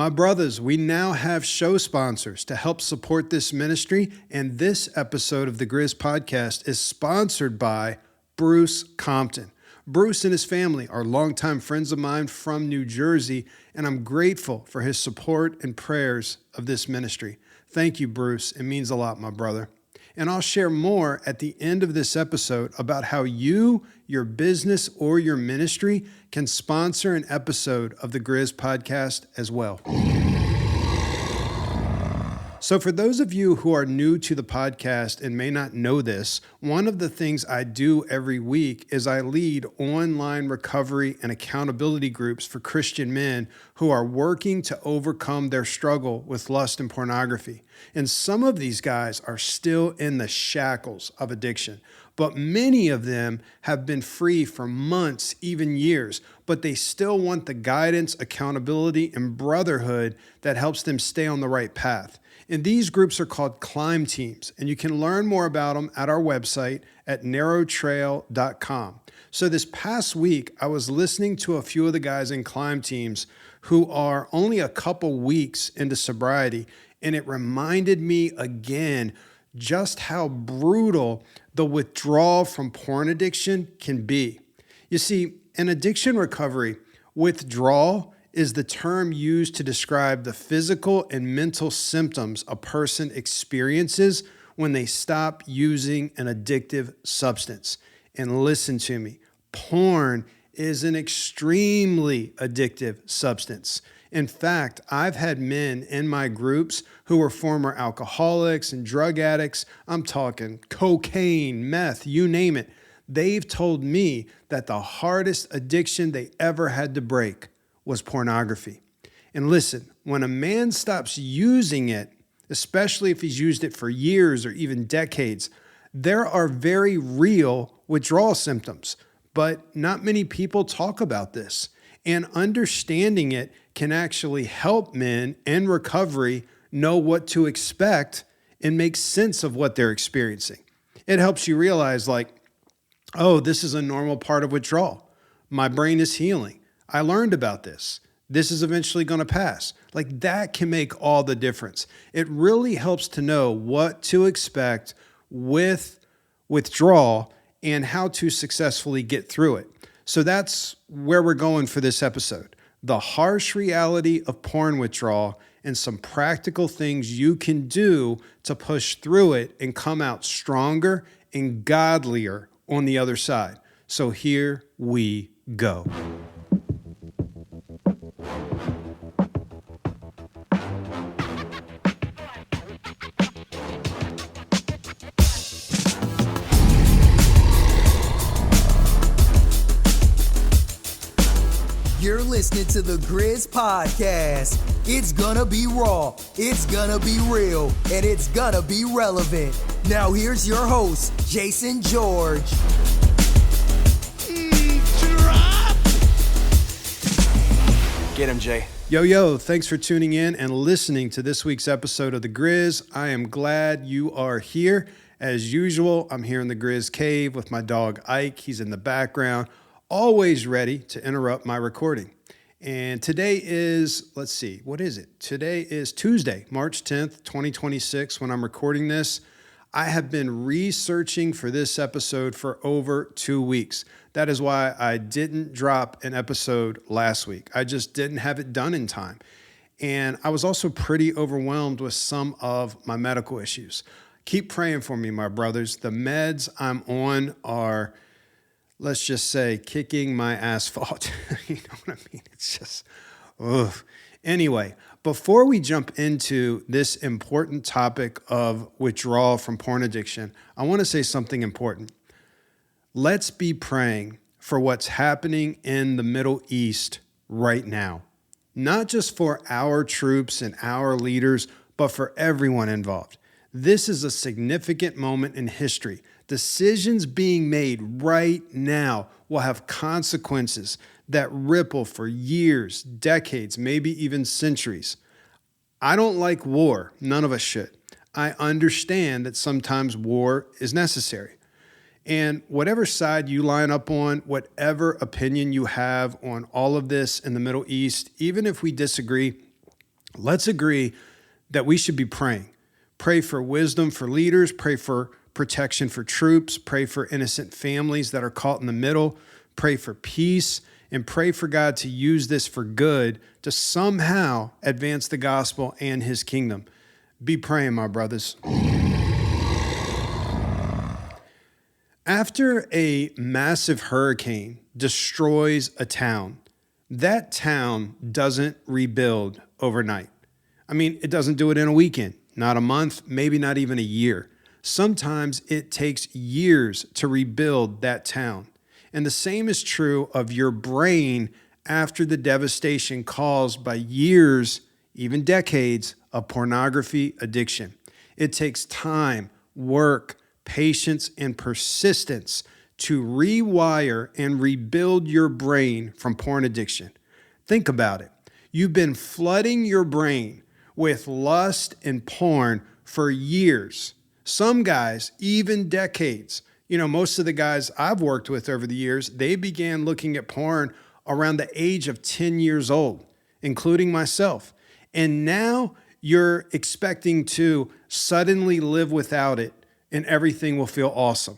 My brothers, we now have show sponsors to help support this ministry, and this episode of the Grizz Podcast is sponsored by Bruce Compton. Bruce and his family are longtime friends of mine from New Jersey, and I'm grateful for his support and prayers of this ministry. Thank you, Bruce. It means a lot, my brother. And I'll share more at the end of this episode about how you, your business, or your ministry can sponsor an episode of the Grizz Podcast as well. So for those of you who are new to the podcast and may not know this, one of the things I do every week is I lead online recovery and accountability groups for Christian men who are working to overcome their struggle with lust and pornography. And some of these guys are still in the shackles of addiction, but many of them have been free for months, even years, but they still want the guidance, accountability, and brotherhood that helps them stay on the right path. And these groups are called Climb Teams, and you can learn more about them at our website at narrowtrail.com. So this past week, I was listening to a few of the guys in Climb Teams who are only a couple weeks into sobriety, and it reminded me again just how brutal the withdrawal from porn addiction can be. You see, in addiction recovery, withdrawal is the term used to describe the physical and mental symptoms a person experiences when they stop using an addictive substance. And listen to me, porn is an extremely addictive substance. In fact, I've had men in my groups who were former alcoholics and drug addicts. I'm talking cocaine, meth, you name it. They've told me that the hardest addiction they ever had to break was pornography. And listen, when a man stops using it, especially if he's used it for years or even decades, there are very real withdrawal symptoms, but not many people talk about this. And understanding it can actually help men in recovery know what to expect and make sense of what they're experiencing. It helps you realize oh, this is a normal part of withdrawal. My brain is healing. I learned about this. This is eventually going to pass. That can make all the difference. It really helps to know what to expect with withdrawal and how to successfully get through it. So that's where we're going for this episode. The harsh reality of porn withdrawal and some practical things you can do to push through it and come out stronger and godlier on the other side. So here we go. You're listening to the Grizz Podcast. It's gonna be raw, it's gonna be real, and it's gonna be relevant. Now here's your host, Jason George. Get him, Jay. Yo, thanks for tuning in and listening to this week's episode of The Grizz. I am glad you are here. As usual, I'm here in the Grizz cave with my dog Ike. He's in the background, always ready to interrupt my recording. And today is, what is it? Today is Tuesday, March 10th, 2026, when I'm recording this. I have been researching for this episode for over 2 weeks. That is why I didn't drop an episode last week. I just didn't have it done in time. And I was also pretty overwhelmed with some of my medical issues. Keep praying for me, my brothers. The meds I'm on are, let's just say, kicking my asphalt. You know what I mean? It's just, ugh. Anyway, before we jump into this important topic of withdrawal from porn addiction, I want to say something important. Let's be praying for what's happening in the Middle East right now. Not just for our troops and our leaders, but for everyone involved. This is a significant moment in history. Decisions being made right now will have consequences that ripple for years, decades, maybe even centuries. I don't like war. None of us should. I understand that sometimes war is necessary. And whatever side you line up on, whatever opinion you have on all of this in the Middle East, even if we disagree, let's agree that we should be praying. Pray for wisdom for leaders, pray for protection for troops, pray for innocent families that are caught in the middle, pray for peace, and pray for God to use this for good to somehow advance the gospel and his kingdom. Be praying, my brothers. After a massive hurricane destroys a town, that town doesn't rebuild overnight. I mean, it doesn't do it in a weekend, not a month, maybe not even a year. Sometimes it takes years to rebuild that town. And the same is true of your brain after the devastation caused by years, even decades, of pornography addiction. It takes time, work, patience, and persistence to rewire and rebuild your brain from porn addiction. Think about it. You've been flooding your brain with lust and porn for years. Some guys, even decades. You know, most of the guys I've worked with over the years, they began looking at porn around the age of 10 years old, including myself. And now you're expecting to suddenly live without it and everything will feel awesome.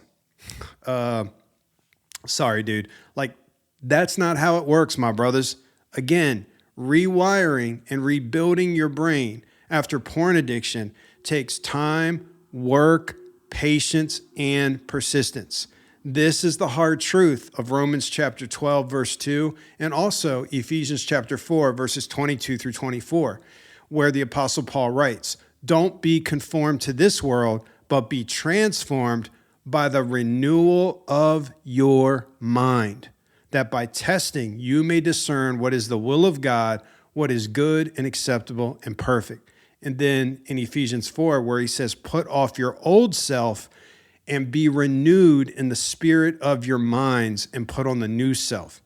Sorry, dude. Like, that's not how it works, my brothers. Again, rewiring and rebuilding your brain after porn addiction takes time, work, patience, and persistence. This is the hard truth of Romans chapter 12, verse 2, and also Ephesians chapter 4, verses 22 through 24, where the Apostle Paul writes, "Don't be conformed to this world, but be transformed by the renewal of your mind, that by testing you may discern what is the will of God, what is good and acceptable and perfect." And then in Ephesians 4, where he says, "Put off your old self and be renewed in the spirit of your minds and put on the new self."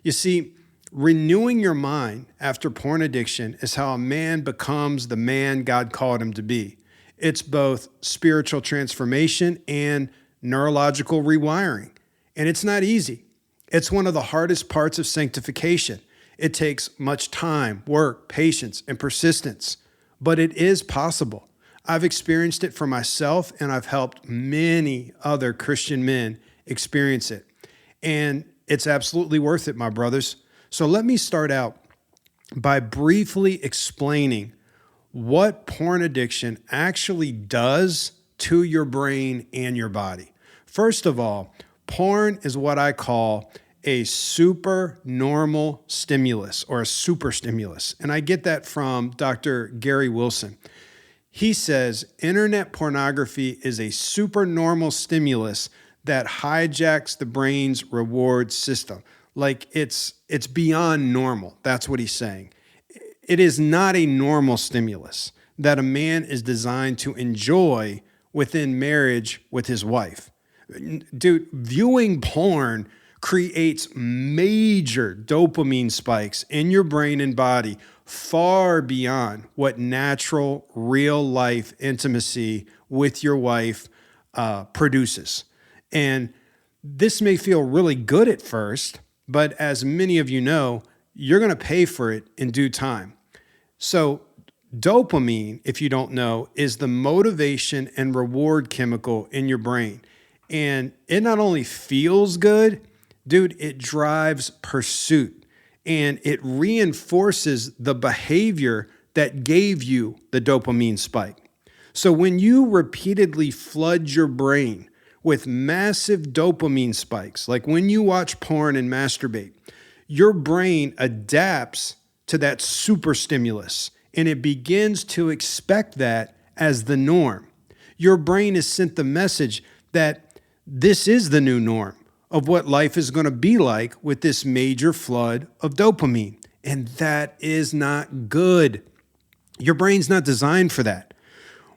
You see, renewing your mind after porn addiction is how a man becomes the man God called him to be. It's both spiritual transformation and neurological rewiring. And it's not easy. It's one of the hardest parts of sanctification. It takes much time, work, patience, and persistence. But it is possible. I've experienced it for myself, and I've helped many other Christian men experience it. And it's absolutely worth it, my brothers. So let me start out by briefly explaining what porn addiction actually does to your brain and your body. First of all, porn is what I call a supernormal stimulus or a super stimulus. And I get that from Dr. Gary Wilson. He says internet pornography is a supernormal stimulus that hijacks the brain's reward system. Like it's beyond normal. That's what he's saying. It is not a normal stimulus that a man is designed to enjoy within marriage with his wife. Dude, viewing porn creates major dopamine spikes in your brain and body far beyond what natural, real-life intimacy with your wife produces. And this may feel really good at first, but as many of you know, you're going to pay for it in due time. So dopamine, if you don't know, is the motivation and reward chemical in your brain. And it not only feels good, dude, it drives pursuit and it reinforces the behavior that gave you the dopamine spike. So when you repeatedly flood your brain with massive dopamine spikes, like when you watch porn and masturbate, your brain adapts to that super stimulus and it begins to expect that as the norm. Your brain is sent the message that this is the new norm of what life is going to be like with this major flood of dopamine. And that is not good. Your brain's not designed for that.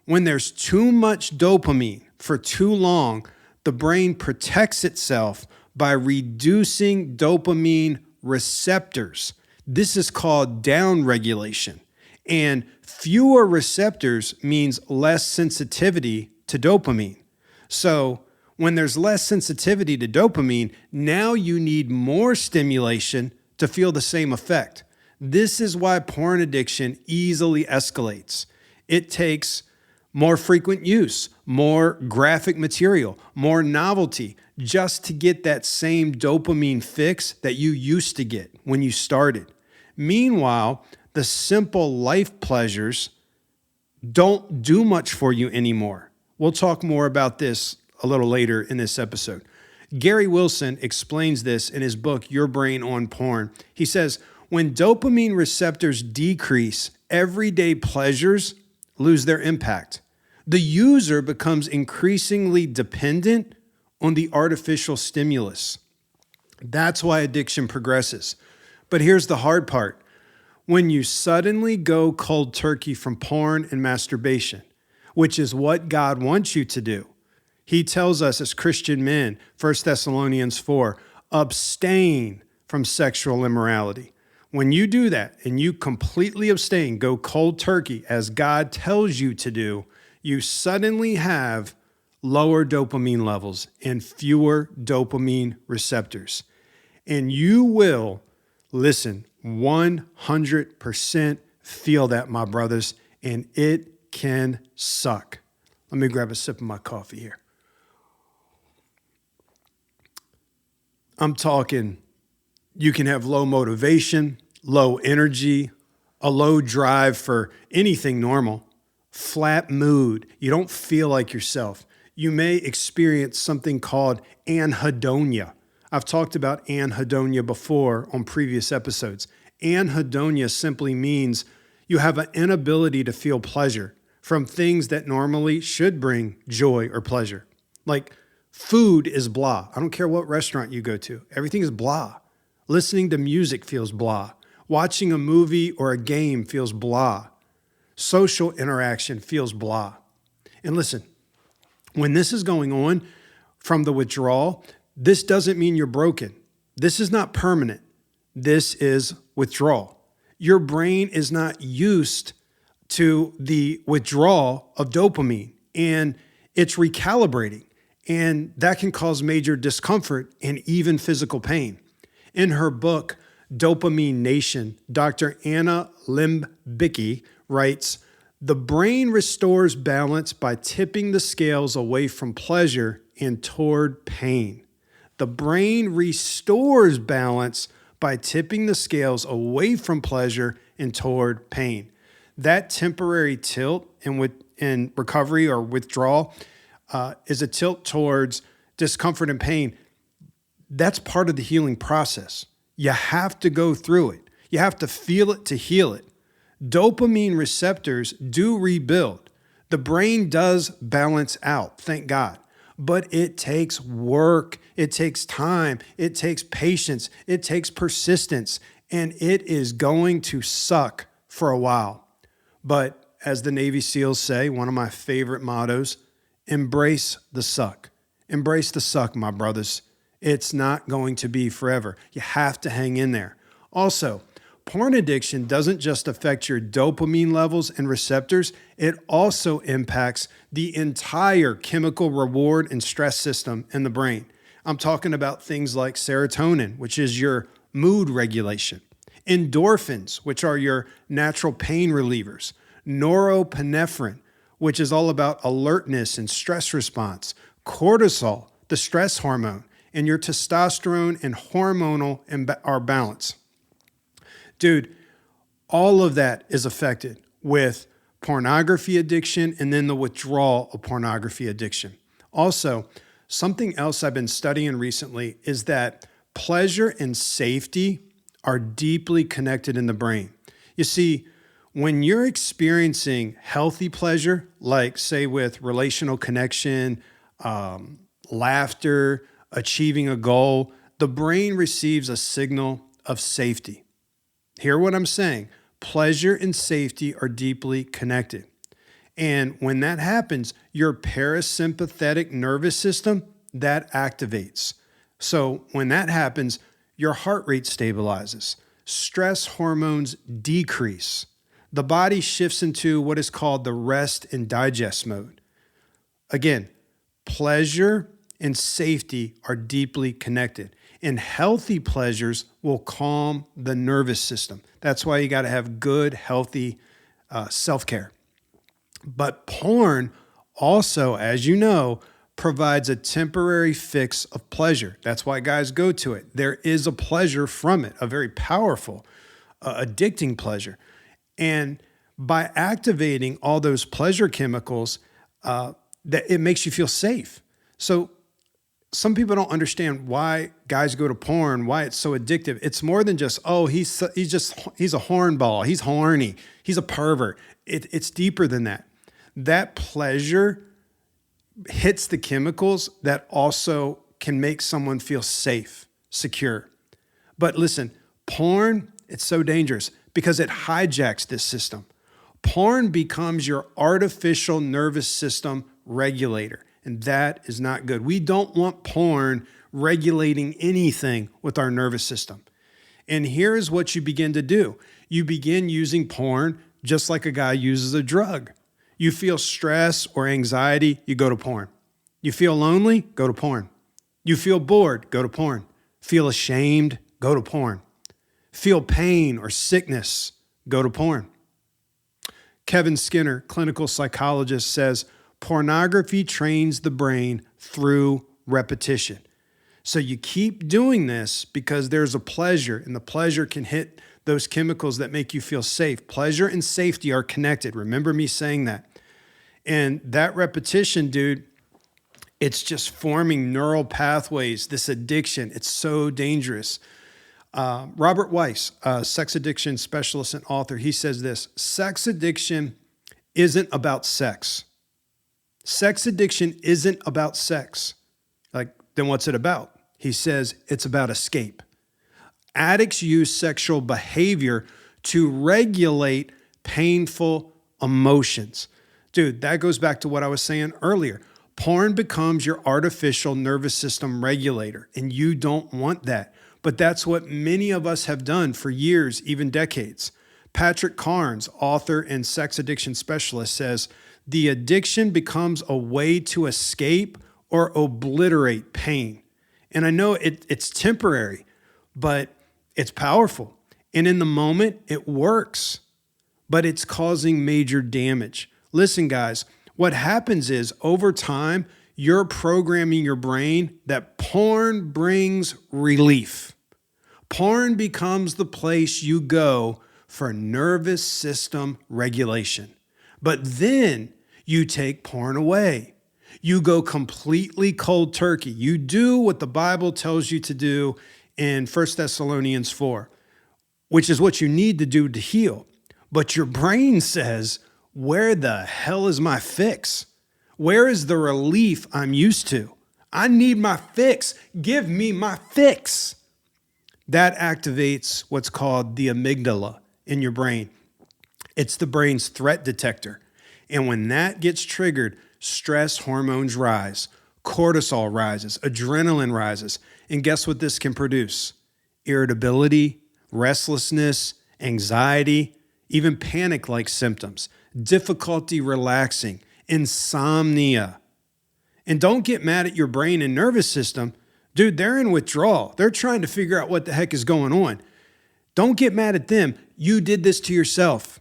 When there's too much dopamine for too long, the brain protects itself by reducing dopamine receptors. This is called downregulation. And fewer receptors means less sensitivity to dopamine. So when there's less sensitivity to dopamine, now you need more stimulation to feel the same effect. This is why porn addiction easily escalates. It takes more frequent use, more graphic material, more novelty, just to get that same dopamine fix that you used to get when you started. Meanwhile, the simple life pleasures don't do much for you anymore. We'll talk more about this a little later in this episode. Gary Wilson explains this in his book, Your Brain on Porn. He says, when dopamine receptors decrease, everyday pleasures lose their impact. The user becomes increasingly dependent on the artificial stimulus. That's why addiction progresses. But here's the hard part. When you suddenly go cold turkey from porn and masturbation, which is what God wants you to do, He tells us as Christian men, 1 Thessalonians 4, abstain from sexual immorality. When you do that and you completely abstain, go cold turkey as God tells you to do, you suddenly have lower dopamine levels and fewer dopamine receptors. And you will, listen, 100% feel that, my brothers, and it can suck. Let me grab a sip of my coffee here. I'm talking, you can have low motivation, low energy, a low drive for anything normal, flat mood. You don't feel like yourself. You may experience something called anhedonia. I've talked about anhedonia before on previous episodes. Anhedonia simply means you have an inability to feel pleasure from things that normally should bring joy or pleasure. Like food is blah. I don't care what restaurant you go to. Everything is blah. Listening to music feels blah. Watching a movie or a game feels blah. Social interaction feels blah. And listen, when this is going on from the withdrawal, this doesn't mean you're broken. This is not permanent. This is withdrawal. Your brain is not used to the withdrawal of dopamine, and it's recalibrating, and that can cause major discomfort and even physical pain. In her book, Dopamine Nation, Dr. Anna Lembicki writes, the brain restores balance by tipping the scales away from pleasure and toward pain. The brain restores balance by tipping the scales away from pleasure and toward pain. That temporary tilt in recovery or withdrawal is a tilt towards discomfort and pain. That's part of the healing process. You have to go through it. You have to feel it to heal it. Dopamine receptors do rebuild. The brain does balance out, thank God. But it takes work, it takes time, it takes patience, it takes persistence, and it is going to suck for a while. But as the Navy SEALs say, one of my favorite mottos, embrace the suck. Embrace the suck, my brothers. It's not going to be forever. You have to hang in there. Also, porn addiction doesn't just affect your dopamine levels and receptors, it also impacts the entire chemical reward and stress system in the brain. I'm talking about things like serotonin, which is your mood regulation, endorphins, which are your natural pain relievers, norepinephrine, which is all about alertness and stress response, cortisol, the stress hormone, and your testosterone and hormonal are balanced. Dude, all of that is affected with pornography addiction and then the withdrawal of pornography addiction. Also, something else I've been studying recently is that pleasure and safety are deeply connected in the brain. You see, when you're experiencing healthy pleasure, like say with relational connection, laughter, achieving a goal, the brain receives a signal of safety. Hear what I'm saying. Pleasure and safety are deeply connected. And when that happens, your parasympathetic nervous system, that activates. So when that happens, your heart rate stabilizes. Stress hormones decrease. The body shifts into what is called the rest and digest mode. Again, pleasure and safety are deeply connected. And healthy pleasures will calm the nervous system. That's why you got to have good, healthy self-care. But porn also, as you know, provides a temporary fix of pleasure. That's why guys go to it. There is a pleasure from it, a very powerful, addicting pleasure. And by activating all those pleasure chemicals, that it makes you feel safe. So some people don't understand why guys go to porn, why it's so addictive. It's more than just, oh, he's a hornball, he's horny, he's a pervert. It's deeper than that. That pleasure hits the chemicals that also can make someone feel safe, secure. But listen, porn, it's so dangerous because it hijacks this system. Porn becomes your artificial nervous system regulator, and that is not good. We don't want porn regulating anything with our nervous system. And here's what you begin to do. You begin using porn just like a guy uses a drug. You feel stress or anxiety, you go to porn. You feel lonely, go to porn. You feel bored, go to porn. Feel ashamed, go to porn. Feel pain or sickness, go to porn. Kevin Skinner, clinical psychologist, says pornography trains the brain through repetition. So you keep doing this because there's a pleasure, and the pleasure can hit those chemicals that make you feel safe. Pleasure and safety are connected. Remember me saying that. And that repetition, dude, it's just forming neural pathways, this addiction. It's so dangerous. Robert Weiss, a sex addiction specialist and author, he says this: sex addiction isn't about sex. Sex addiction isn't about sex. Then what's it about? He says it's about escape. Addicts use sexual behavior to regulate painful emotions. Dude, that goes back to what I was saying earlier. Porn becomes your artificial nervous system regulator, and you don't want that. But that's what many of us have done for years, even decades. Patrick Carnes, author and sex addiction specialist, says, the addiction becomes a way to escape or obliterate pain. And I know it's temporary, but it's powerful. And in the moment, it works, but it's causing major damage. Listen, guys, what happens is over time, you're programming your brain that porn brings relief. Porn becomes the place you go for nervous system regulation. But then you take porn away. You go completely cold turkey. You do what the Bible tells you to do in 1 Thessalonians 4, which is what you need to do to heal. But your brain says, where the hell is my fix? Where is the relief I'm used to? I need my fix. Give me my fix. That activates what's called the amygdala in your brain. It's the brain's threat detector. And when that gets triggered, stress hormones rise, cortisol rises, adrenaline rises. And guess what this can produce? Irritability, restlessness, anxiety, even panic-like symptoms, difficulty relaxing, insomnia. And don't get mad at your brain and nervous system. Dude, they're in withdrawal. They're trying to figure out what the heck is going on. Don't get mad at them. You did this to yourself.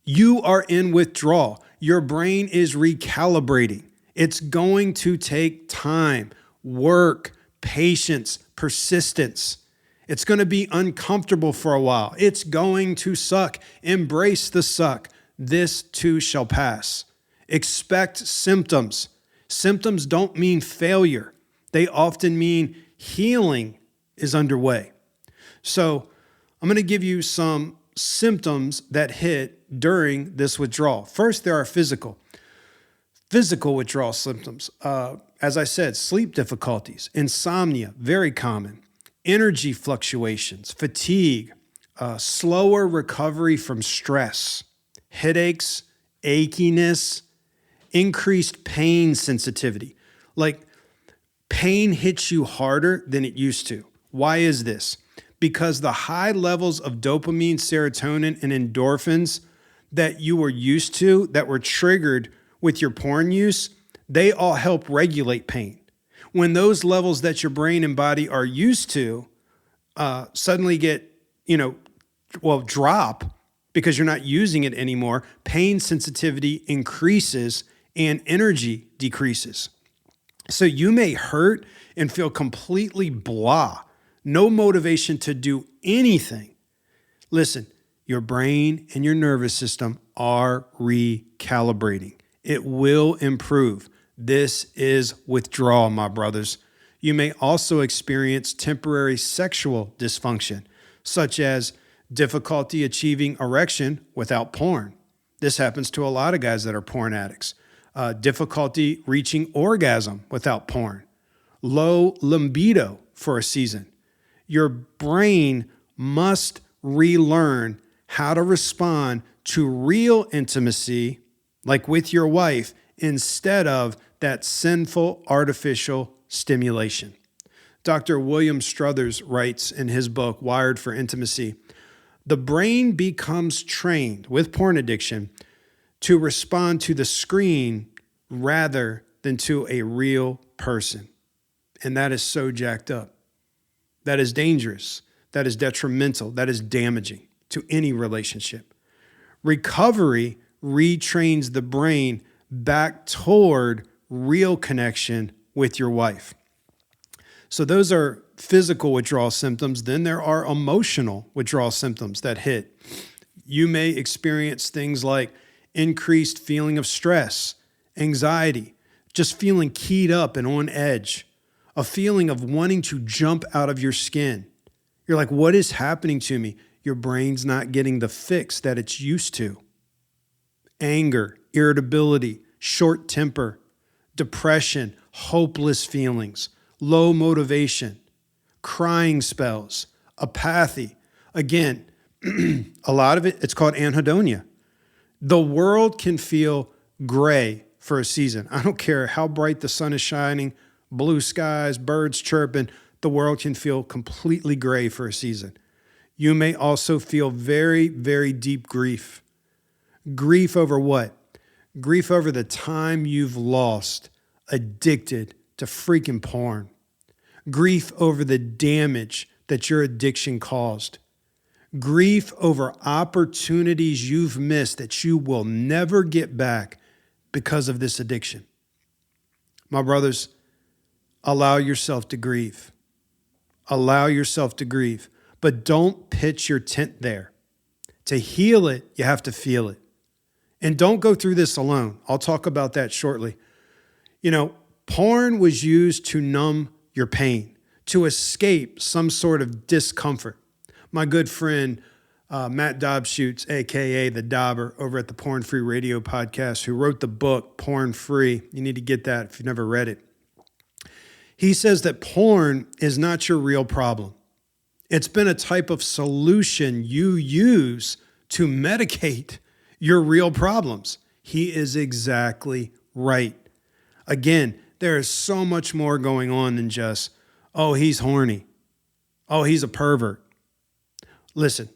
You are in withdrawal. Your brain is recalibrating. It's going to take time, work, patience, persistence. It's going to be uncomfortable for a while. It's going to suck. Embrace the suck. This too shall pass. Expect symptoms. Symptoms don't mean failure. They often mean healing is underway. So I'm going to give you some symptoms that hit during this withdrawal. First, there are physical withdrawal symptoms. As I said, sleep difficulties, insomnia, very common, energy fluctuations, fatigue, slower recovery from stress, headaches, achiness, increased pain sensitivity. Like pain hits you harder than it used to. Why is this? Because the high levels of dopamine, serotonin, and endorphins that you were used to, that were triggered with your porn use, they all help regulate pain. When those levels that your brain and body are used to suddenly get, drop because you're not using it anymore, pain sensitivity increases and energy decreases. So you may hurt and feel completely blah, no motivation to do anything. Listen, your brain and your nervous system are recalibrating. It will improve. This is withdrawal, my brothers. You may also experience temporary sexual dysfunction, such as difficulty achieving erection without porn. This happens to a lot of guys that are porn addicts. Difficulty reaching orgasm without porn. Low libido for a season. Your brain must relearn how to respond to real intimacy, like with your wife, instead of that sinful artificial stimulation. Dr. William Struthers writes in his book, Wired for Intimacy, the brain becomes trained with porn addiction to respond to the screen rather than to a real person. And that is so jacked up. That is dangerous. That is detrimental. That is damaging to any relationship. Recovery retrains the brain back toward real connection with your wife. So those are physical withdrawal symptoms. Then there are emotional withdrawal symptoms that hit. You may experience things like increased feeling of stress, anxiety, just feeling keyed up and on edge, a feeling of wanting to jump out of your skin. You're like, what is happening to me? Your brain's not getting the fix that it's used to. Anger, irritability, short temper, depression, hopeless feelings, low motivation, crying spells, apathy. Again, a lot of it's called anhedonia. The world can feel gray for a season. I don't care how bright the sun is shining, blue skies, birds chirping, the world can feel completely gray for a season. You may also feel very, very deep grief. Grief over what? Grief over the time you've lost addicted to freaking porn. Grief over the damage that your addiction caused. Grief over opportunities you've missed that you will never get back because of this addiction. My brothers, allow yourself to grieve. Allow yourself to grieve, but don't pitch your tent there. To heal it, you have to feel it. And don't go through this alone. I'll talk about that shortly. Porn was used to numb your pain, to escape some sort of discomfort. My good friend, Matt Dobschutz, a.k.a. The Dauber, over at the Porn Free Radio podcast, who wrote the book, Porn Free. You need to get that if you've never read it. He says that porn is not your real problem. It's been a type of solution you use to medicate your real problems. He is exactly right. Again, there is so much more going on than just, oh, he's horny. Oh, he's a pervert. Listen,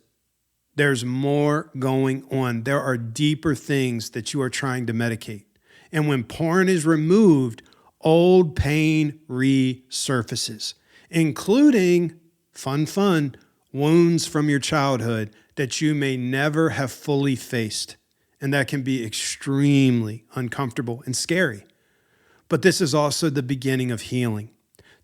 there's more going on. There are deeper things that you are trying to medicate. And when porn is removed, old pain resurfaces, including fun, wounds from your childhood that you may never have fully faced. And that can be extremely uncomfortable and scary. But this is also the beginning of healing.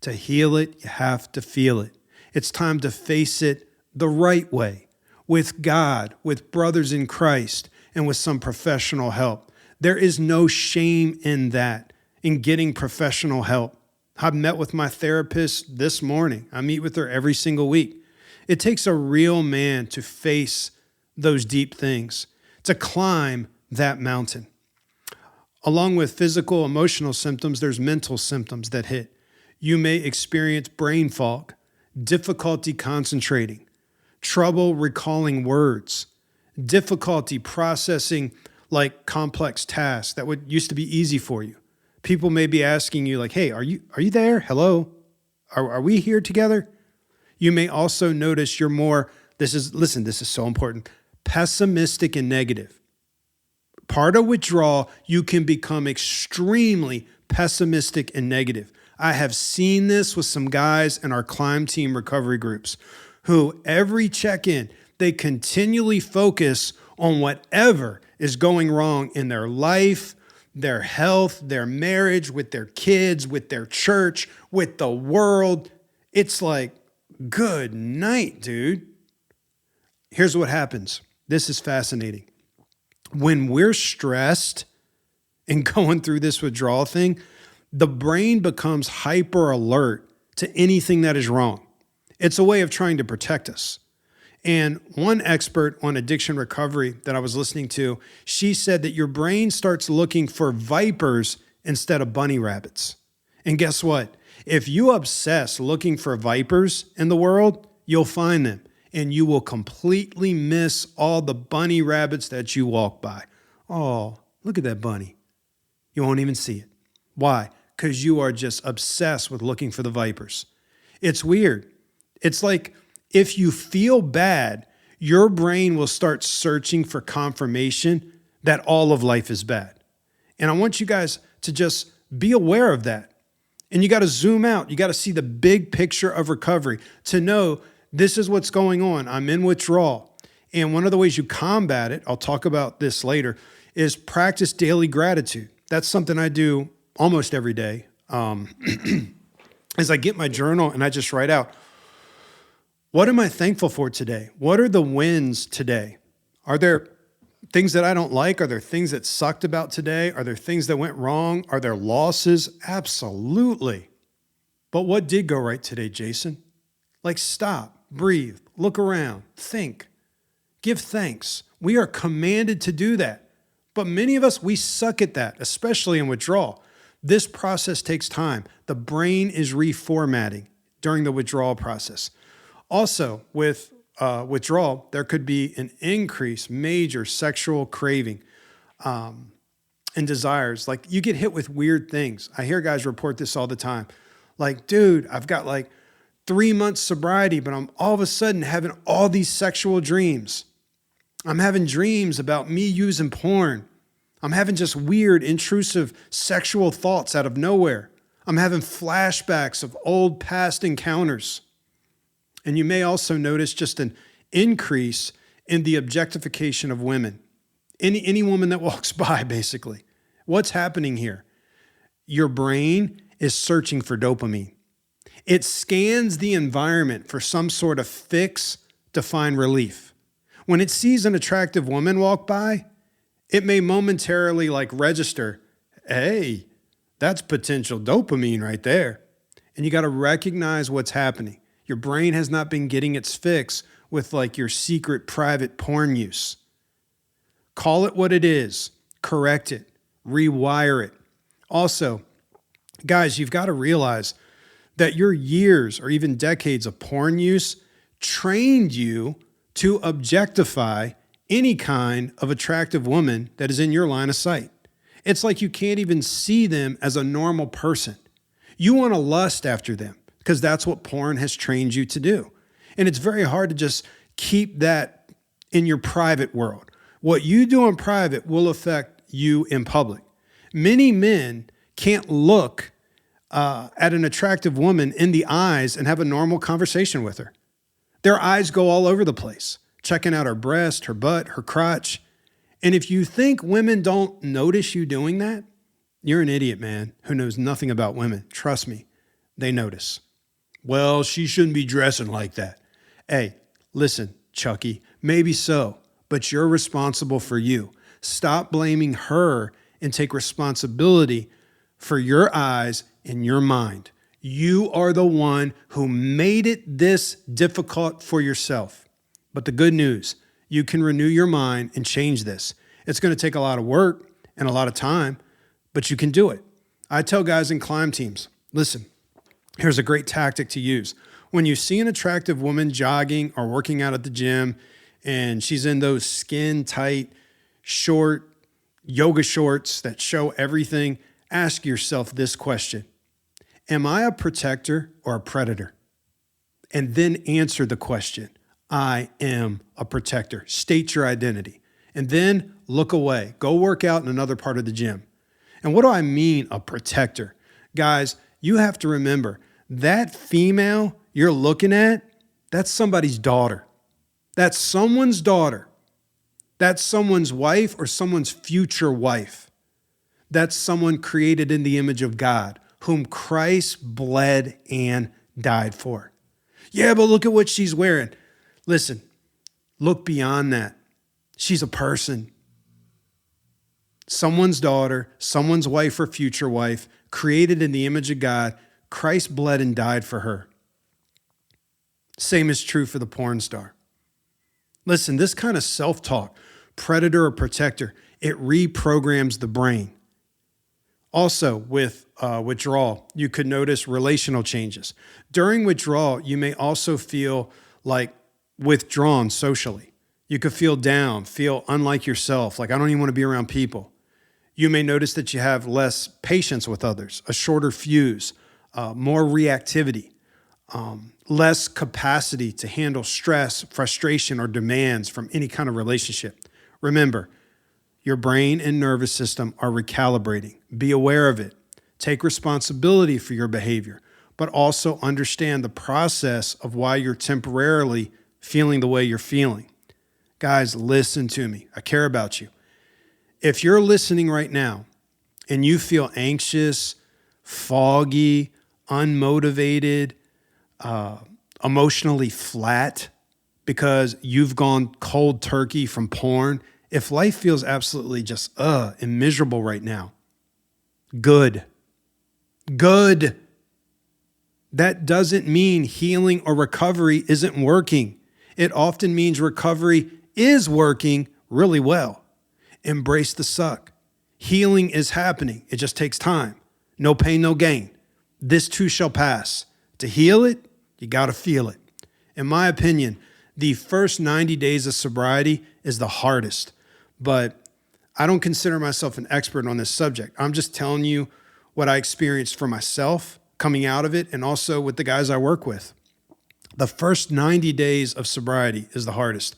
To heal it, you have to feel it. It's time to face it the right way, with God, with brothers in Christ, and with some professional help. There is no shame in that, in getting professional help. I met with my therapist this morning. I meet with her every single week. It takes a real man to face those deep things, to climb that mountain. Along with physical, emotional symptoms, there's mental symptoms that hit. You may experience brain fog, difficulty concentrating, trouble recalling words, difficulty processing like complex tasks that would used to be easy for you. People may be asking you like, hey, are you there? Hello? Are we here together? You may also notice you're more, this is so important, pessimistic and negative. Part of withdrawal, you can become extremely pessimistic and negative. I have seen this with some guys in our climb team recovery groups who every check-in, they continually focus on whatever is going wrong in their life, their health, their marriage, with their kids, with their church, with the world. It's like, good night, dude. Here's what happens. This is fascinating. When we're stressed and going through this withdrawal thing, the brain becomes hyper alert to anything that is wrong. It's a way of trying to protect us. And one expert on addiction recovery that I was listening to, she said that your brain starts looking for vipers instead of bunny rabbits. And guess what? If you obsess looking for vipers in the world, you'll find them and you will completely miss all the bunny rabbits that you walk by. Oh, look at that bunny. You won't even see it. Why? Because you are just obsessed with looking for the vipers. It's weird. It's like if you feel bad, your brain will start searching for confirmation that all of life is bad. And I want you guys to just be aware of that. And you got to zoom out. You got to see the big picture of recovery to know this is what's going on. I'm in withdrawal. And one of the ways you combat it, I'll talk about this later, is practice daily gratitude. That's something I do almost every day. As I get my journal and I just write out, what am I thankful for today? What are the wins today? Are there things that I don't like? Are there things that sucked about today? Are there things that went wrong? Are there losses? Absolutely. But what did go right today, Jason? Like stop, breathe, look around, think, give thanks. We are commanded to do that. But many of us, we suck at that, especially in withdrawal. This process takes time. The brain is reformatting during the withdrawal process. Also, with withdrawal, there could be an increased major sexual craving and desires. Like you get hit with weird things. I hear guys report this all the time. Like, dude, I've got like 3 months sobriety, but I'm all of a sudden having all these sexual dreams. I'm having dreams about me using porn. I'm having just weird, intrusive sexual thoughts out of nowhere. I'm having flashbacks of old past encounters. And you may also notice just an increase in the objectification of women. Any woman that walks by, basically. What's happening here? Your brain is searching for dopamine. It scans the environment for some sort of fix to find relief. When it sees an attractive woman walk by, it may momentarily register, hey, that's potential dopamine right there. And you got to recognize what's happening. Your brain has not been getting its fix with your secret private porn use. Call it what it is, correct it, rewire it. Also, guys, you've got to realize that your years or even decades of porn use trained you to objectify any kind of attractive woman that is in your line of sight. It's like you can't even see them as a normal person. You want to lust after them because that's what porn has trained you to do. And it's very hard to just keep that in your private world. What you do in private will affect you in public. Many men can't look at an attractive woman in the eyes and have a normal conversation with her. Their eyes go all over the place, checking out her breast, her butt, her crotch. And if you think women don't notice you doing that, you're an idiot, man, who knows nothing about women. Trust me, they notice. Well, she shouldn't be dressing like that. Hey, listen, Chucky, maybe so, but you're responsible for you. Stop blaming her and take responsibility for your eyes and your mind. You are the one who made it this difficult for yourself. But the good news, you can renew your mind and change this. It's going to take a lot of work and a lot of time, but you can do it. I tell guys in climb teams, listen, here's a great tactic to use. When you see an attractive woman jogging or working out at the gym and she's in those skin-tight, short yoga shorts that show everything, ask yourself this question. Am I a protector or a predator? And then answer the question. I am a protector. State your identity. And then look away. Go work out in another part of the gym. And what do I mean, a protector? Guys, you have to remember that female you're looking at, that's somebody's daughter. That's someone's daughter. That's someone's wife or someone's future wife. That's someone created in the image of God, whom Christ bled and died for. Yeah, but look at what she's wearing. Listen, look beyond that. She's a person. Someone's daughter, someone's wife or future wife, created in the image of God. Christ bled and died for her. Same is true for the porn star. Listen, this kind of self-talk, predator or protector, it reprograms the brain. Also, with withdrawal, you could notice relational changes. During withdrawal, you may also feel like withdrawn socially. You could feel down, feel unlike yourself, like I don't even want to be around people. You may notice that you have less patience with others, a shorter fuse, more reactivity, less capacity to handle stress, frustration, or demands from any kind of relationship. Remember, your brain and nervous system are recalibrating. Be aware of it. Take responsibility for your behavior, but also understand the process of why you're temporarily feeling the way you're feeling. Guys, listen to me. I care about you. If you're listening right now and you feel anxious, foggy, unmotivated, emotionally flat because you've gone cold turkey from porn, if life feels absolutely just and miserable right now, good. That doesn't mean healing or recovery isn't working. It often means recovery is working really well. Embrace the suck. Healing is happening. It just takes time. No pain, no gain. This too shall pass. To heal it, you got to feel it. In my opinion, the first 90 days of sobriety is the hardest, but I don't consider myself an expert on this subject. I'm just telling you what I experienced for myself coming out of it and also with the guys I work with. The first 90 days of sobriety is the hardest.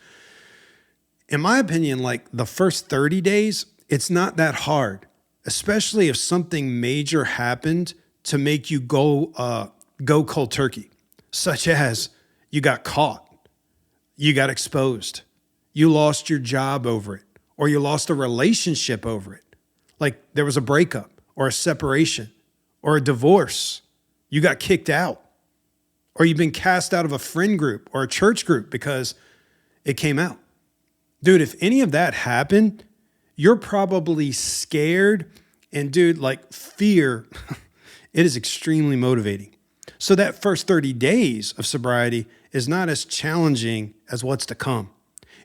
In my opinion, like the first 30 days, it's not that hard, especially if something major happened to make you go cold turkey, such as you got caught, you got exposed, you lost your job over it, or you lost a relationship over it. Like there was a breakup or a separation or a divorce. You got kicked out, or you've been cast out of a friend group or a church group because it came out. Dude, if any of that happened, you're probably scared. And dude, like fear, it is extremely motivating. So that first 30 days of sobriety is not as challenging as what's to come.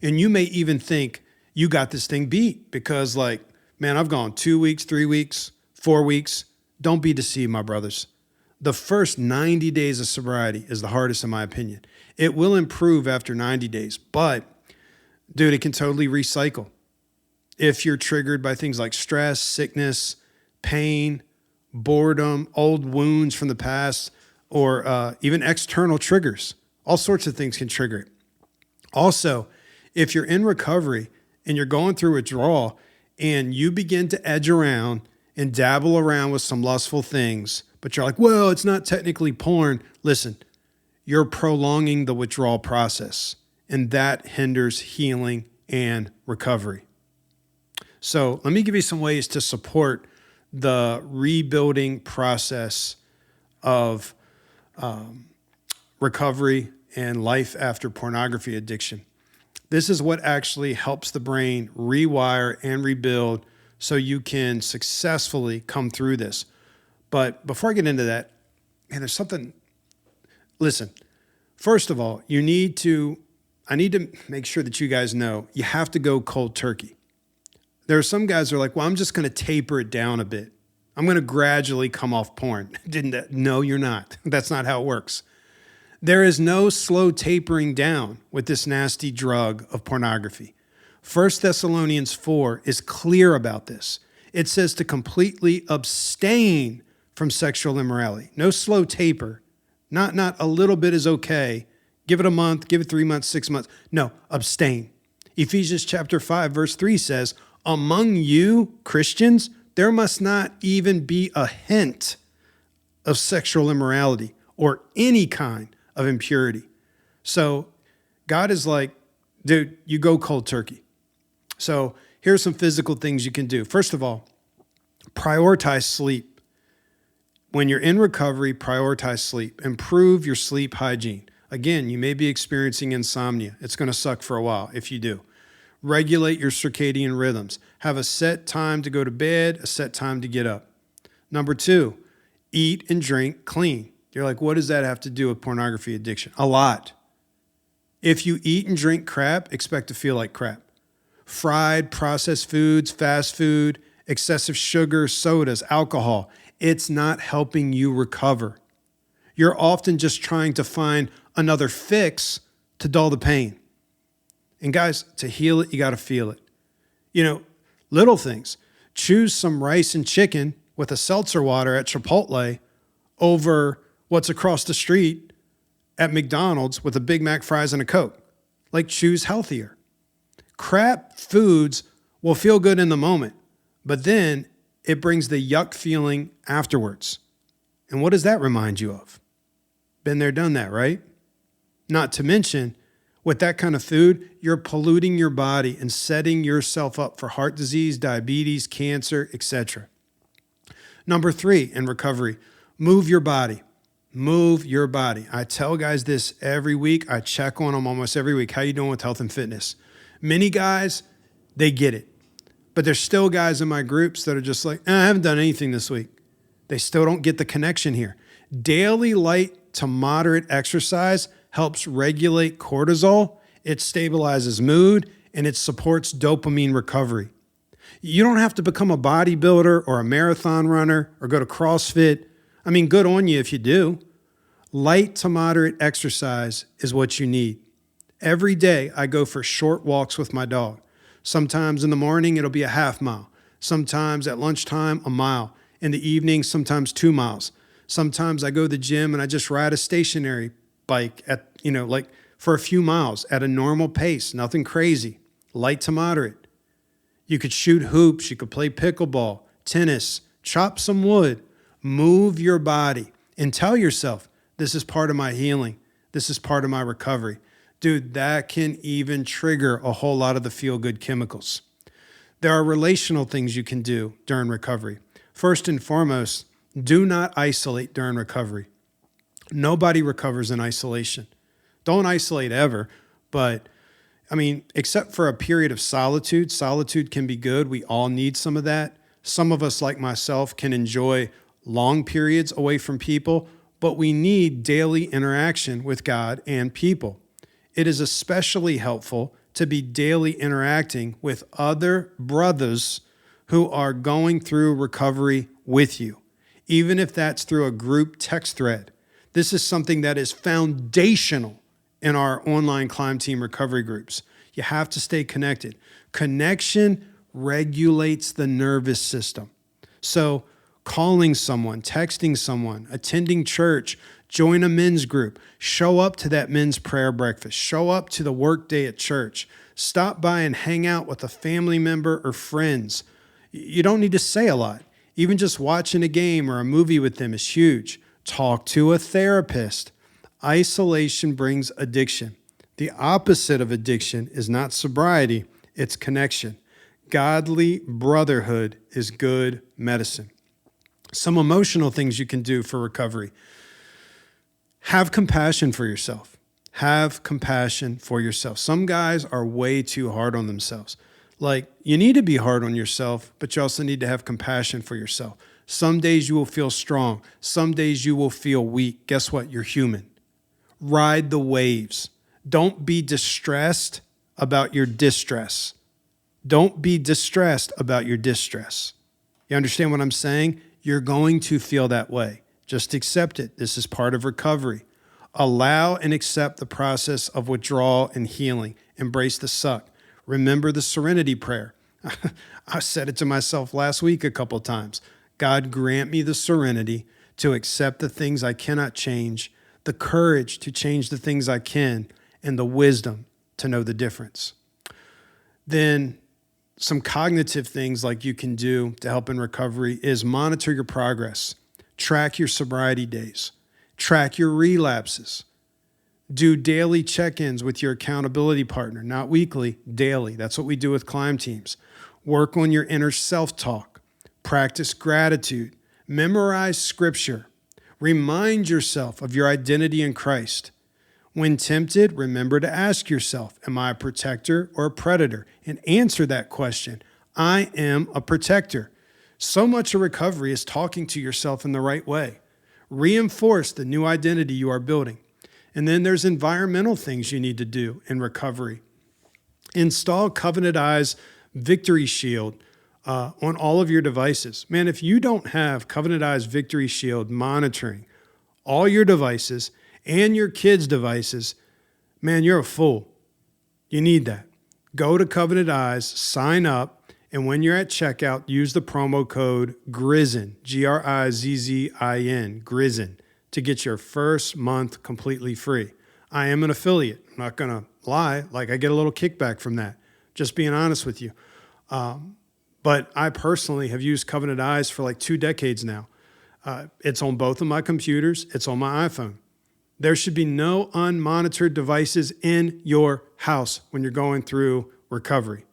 And you may even think you got this thing beat because like, man, I've gone 2 weeks, 3 weeks, 4 weeks. Don't be deceived, my brothers. The first 90 days of sobriety is the hardest in my opinion. It will improve after 90 days, but dude, it can totally recycle. If you're triggered by things like stress, sickness, pain, boredom, old wounds from the past, or even external triggers, all sorts of things can trigger it. Also, if you're in recovery and you're going through withdrawal and you begin to edge around and dabble around with some lustful things, but you're like, well, it's not technically porn. Listen, you're prolonging the withdrawal process, and that hinders healing and recovery. So let me give you some ways to support the rebuilding process of recovery and life after pornography addiction. This is what actually helps the brain rewire and rebuild so you can successfully come through this. But before I get into that, man, there's something. Listen, first of all, I need to make sure that you guys know you have to go cold turkey. There are some guys who are like, well, I'm just going to taper it down a bit. I'm going to gradually come off porn. No, you're not. That's not how it works. There is no slow tapering down with this nasty drug of pornography. 1 Thessalonians 4 is clear about this. It says to completely abstain from sexual immorality. No slow taper. Not a little bit is okay. Give it a month, give it 3 months, 6 months. No, abstain. Ephesians chapter 5, verse 3 says, among you, Christians, there must not even be a hint of sexual immorality or any kind of impurity. So God is like, dude, you go cold turkey. So here's some physical things you can do. First of all, prioritize sleep. When you're in recovery, prioritize sleep. Improve your sleep hygiene. Again, you may be experiencing insomnia. It's going to suck for a while if you do. Regulate your circadian rhythms. Have a set time to go to bed, a set time to get up. Number 2, eat and drink clean. You're like, what does that have to do with pornography addiction? A lot. If you eat and drink crap, expect to feel like crap. Fried, processed foods, fast food, excessive sugar, sodas, alcohol, it's not helping you recover. You're often just trying to find another fix to dull the pain. And guys, to heal it, you got to feel it. Little things. Choose some rice and chicken with a seltzer water at Chipotle over what's across the street at McDonald's with a Big Mac fries and a Coke. Like, choose healthier. Crap foods will feel good in the moment, but then it brings the yuck feeling afterwards. And what does that remind you of? Been there, done that, right? Not to mention, with that kind of food, you're polluting your body and setting yourself up for heart disease, diabetes, cancer, etc. Number 3, in recovery, move your body. Move your body. I tell guys this every week. I check on them almost every week. How you doing with health and fitness? Many guys, they get it. But there's still guys in my groups that are just like, I haven't done anything this week. They still don't get the connection here. Daily light to moderate exercise helps regulate cortisol. It stabilizes mood, and it supports dopamine recovery. You don't have to become a bodybuilder or a marathon runner or go to CrossFit. I mean, good on you if you do. Light to moderate exercise is what you need. Every day I go for short walks with my dog. Sometimes in the morning, it'll be a half mile. Sometimes at lunchtime, a mile. In the evening, sometimes 2 miles. Sometimes I go to the gym and I just ride a stationary bike at, for a few miles at a normal pace, nothing crazy, light to moderate. You could shoot hoops, you could play pickleball, tennis, chop some wood, move your body, and tell yourself, this is part of my healing. This is part of my recovery. Dude, that can even trigger a whole lot of the feel-good chemicals. There are relational things you can do during recovery. First and foremost, do not isolate during recovery. Nobody recovers in isolation. Don't isolate ever, but except for a period of solitude. Solitude can be good. We all need some of that. Some of us, like myself, can enjoy long periods away from people, but we need daily interaction with God and people. It is especially helpful to be daily interacting with other brothers who are going through recovery with you, even if that's through a group text thread. This is something that is foundational in our online Climb Team recovery groups. You have to stay connected. Connection regulates the nervous system. So calling someone, texting someone, attending church, join a men's group, show up to that men's prayer breakfast, show up to the work day at church, stop by and hang out with a family member or friends. You don't need to say a lot. Even just watching a game or a movie with them is huge. Talk to a therapist. Isolation brings addiction. The opposite of addiction is not sobriety, it's connection. Godly brotherhood is good medicine. Some emotional things you can do for recovery. Have compassion for yourself. Have compassion for yourself. Some guys are way too hard on themselves. Like, you need to be hard on yourself, but you also need to have compassion for yourself. Some days you will feel strong. Some days you will feel weak. Guess what? You're human. Ride the waves. Don't be distressed about your distress. Don't be distressed about your distress. You understand what I'm saying? You're going to feel that way. Just accept it. This is part of recovery. Allow and accept the process of withdrawal and healing. Embrace the suck. Remember the serenity prayer. I said it to myself last week a couple times. God, grant me the serenity to accept the things I cannot change, the courage to change the things I can, and the wisdom to know the difference. Then some cognitive things like you can do to help in recovery is monitor your progress. Track your sobriety days. Track your relapses. Do daily check-ins with your accountability partner, not weekly, daily. That's what we do with climb teams. Work on your inner self-talk. Practice gratitude. Memorize scripture. Remind yourself of your identity in Christ. When tempted, remember to ask yourself, am I a protector or a predator? And answer that question. I am a protector. So much of recovery is talking to yourself in the right way. Reinforce the new identity you are building. And then there's environmental things you need to do in recovery. Install Covenant Eyes Victory Shield on all of your devices. Man, if you don't have Covenant Eyes Victory Shield monitoring all your devices and your kids' devices, man, you're a fool. You need that. Go to Covenant Eyes, sign up, and when you're at checkout, use the promo code GRIZZIN, GRIZZIN, GRIZZIN, to get your first month completely free. I am an affiliate. I'm not going to lie. Like, I get a little kickback from that, just being honest with you. But I personally have used Covenant Eyes for like 2 decades now. It's on both of my computers. It's on my iPhone. There should be no unmonitored devices in your house when you're going through recovery.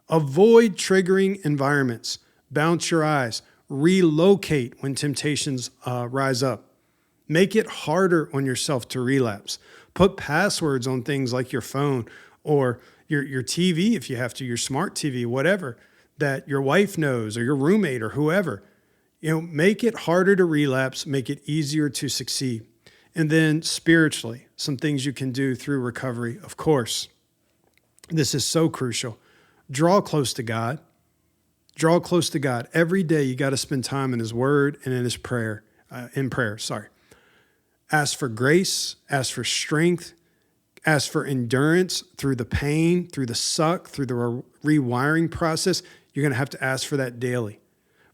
Avoid triggering environments. Bounce your eyes. Relocate when temptations rise up. Make it harder on yourself to relapse. Put passwords on things like your phone or your TV, if you have to, your smart TV, whatever, that your wife knows or your roommate or whoever. Make it harder to relapse, make it easier to succeed. And then spiritually, some things you can do through recovery. Of course, this is so crucial. Draw close to God. Draw close to God. Every day you got to spend time in His Word and in His prayer. Ask for grace. Ask for strength. Ask for endurance through the pain, through the suck, through the rewiring process. You're going to have to ask for that daily.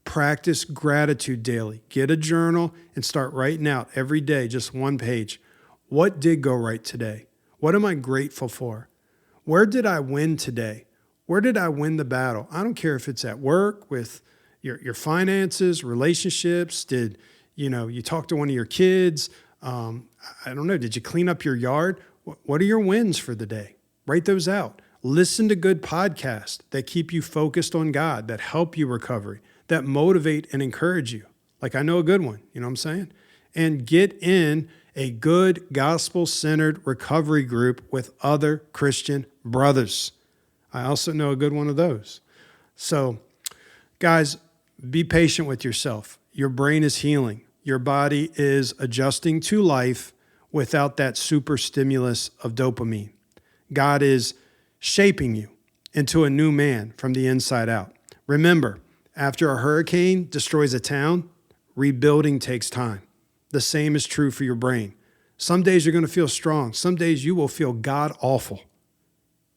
Practice gratitude daily. Get a journal and start writing out every day, just one page. What did go right today? What am I grateful for? Where did I win today? Where did I win the battle? I don't care if it's at work, with your finances, relationships. Did you talk to one of your kids? I don't know. Did you clean up your yard? What are your wins for the day? Write those out. Listen to good podcasts that keep you focused on God, that help you recovery, that motivate and encourage you. Like, I know a good one, you know what I'm saying? And get in a good gospel-centered recovery group with other Christian brothers. I also know a good one of those. So, guys, be patient with yourself. Your brain is healing. Your body is adjusting to life without that super stimulus of dopamine. God is shaping you into a new man from the inside out. Remember, after a hurricane destroys a town, rebuilding takes time. The same is true for your brain. Some days you're going to feel strong. Some days you will feel God-awful.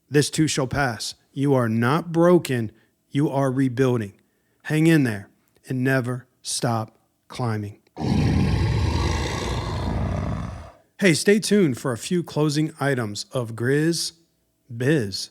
This too shall pass. You are not broken. You are rebuilding. Hang in there and never stop climbing. Hey, stay tuned for a few closing items of Grizz Biz.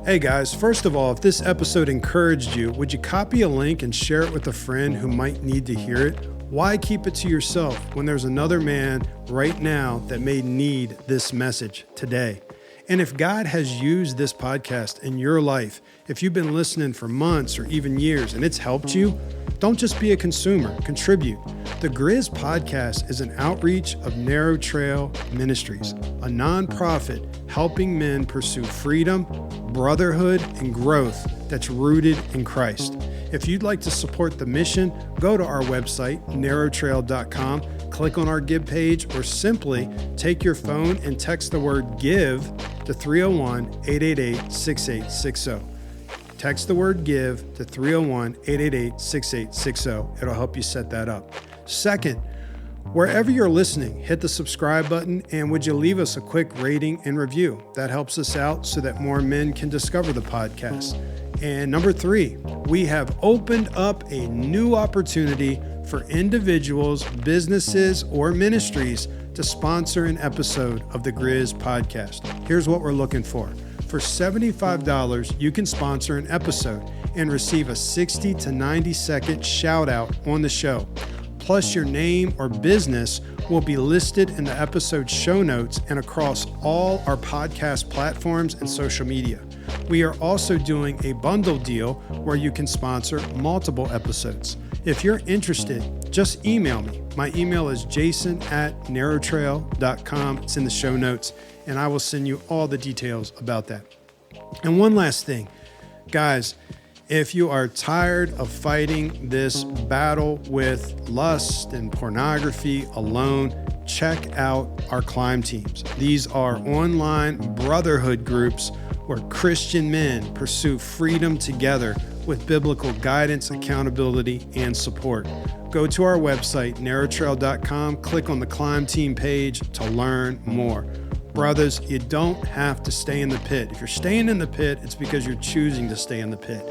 Hey guys, first of all, if this episode encouraged you, would you copy a link and share it with a friend who might need to hear it? Why keep it to yourself when there's another man right now that may need this message today? And if God has used this podcast in your life, if you've been listening for months or even years and it's helped you, don't just be a consumer, contribute. The Grizz Podcast is an outreach of Narrow Trail Ministries, a nonprofit helping men pursue freedom, brotherhood, and growth that's rooted in Christ. If you'd like to support the mission, go to our website, narrowtrail.com, click on our Give page, or simply take your phone and text the word GIVE to 301-888-6860. Text the word GIVE to 301-888-6860. It'll help you set that up. Second, wherever you're listening, hit the subscribe button, and would you leave us a quick rating and review? That helps us out so that more men can discover the podcast. And number 3, we have opened up a new opportunity for individuals, businesses, or ministries to sponsor an episode of the Grizz podcast. Here's what we're looking for. For $75, you can sponsor an episode and receive a 60 to 90 second shout out on the show. Plus, your name or business will be listed in the episode show notes and across all our podcast platforms and social media. We are also doing a bundle deal where you can sponsor multiple episodes. If you're interested, just email me. My email is jason@narrowtrail.com. It's in the show notes, and I will send you all the details about that. And one last thing, guys, if you are tired of fighting this battle with lust and pornography alone, check out our climb teams. These are online brotherhood groups where Christian men pursue freedom together with biblical guidance, accountability, and support. Go to our website, narrowtrail.com, click on the climb team page to learn more. Brothers, you don't have to stay in the pit. If you're staying in the pit, it's because you're choosing to stay in the pit.